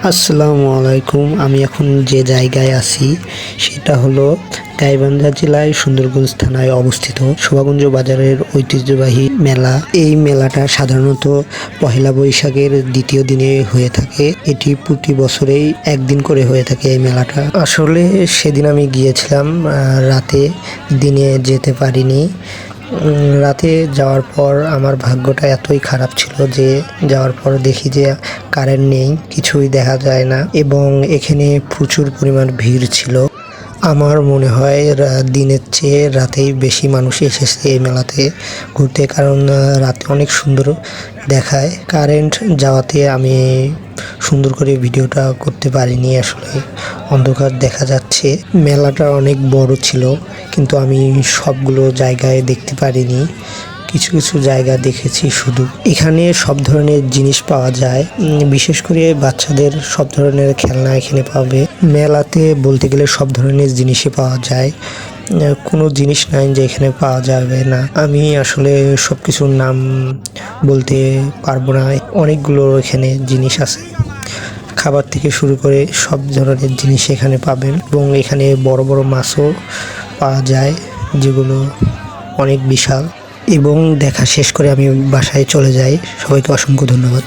আসসালামু আলাইকুম। আমি এখন যে জায়গায় আছি সেটা হলো গাইবান্ধা জেলায় সুন্দরগঞ্জ থানায় অবস্থিত শোভাগঞ্জ বাজারের ঐতিহ্যবাহী মেলা। এই মেলাটা সাধারণত পহেলা বৈশাখের দ্বিতীয় দিনে হয়ে থাকে। এটি প্রতি বছরেই একদিন করে হয়ে থাকে এই মেলাটা। আসলে সেদিন আমি গিয়েছিলাম রাতে, দিনে যেতে পারিনি। রাতে যাওয়ার পর আমার ভাগ্যটা এতই খারাপ ছিল যে যাওয়ার পর দেখি যে কারেন্ট নেই, কিছুই দেখা যায় না এবং এখানে প্রচুর পরিমাণ ভিড় ছিল। আমার মনে হয় দিনের চেয়ে রাতেই বেশি মানুষ এসেছে এই মেলাতে ঘুরতে, কারণ রাতে অনেক সুন্দর দেখায়। কারেন্ট যাওয়াতে আমি সুন্দর করে ভিডিওটা করতে পারিনি, আসলে অন্ধকার দেখা যাচ্ছে। মেলাটা অনেক বড় ছিল কিন্তু আমি সবগুলো জায়গায় দেখতে পারিনি, কিছু কিছু জায়গা দেখেছি শুধু। এখানে সব ধরনের জিনিস পাওয়া যায়, বিশেষ করে বাচ্চাদের সব ধরনের খেলনা এখানে পাবে। মেলাতে বলতে গেলে সব ধরনের জিনিসই পাওয়া যায়, কোনো জিনিস নাই যে এখানে পাওয়া যাবে না। আমি আসলে সব কিছুর নাম বলতে পারবো না, অনেকগুলো এখানে জিনিস আছে। খাবার থেকে শুরু করে সব ধরনের জিনিস এখানে পাবেন এবং এখানে বড় বড় মাছও পাওয়া যায় যেগুলো অনেক বিশাল। এবং দেখা শেষ করে আমি বাসায় চলে যাই। সবাইকে অসংখ্য ধন্যবাদ।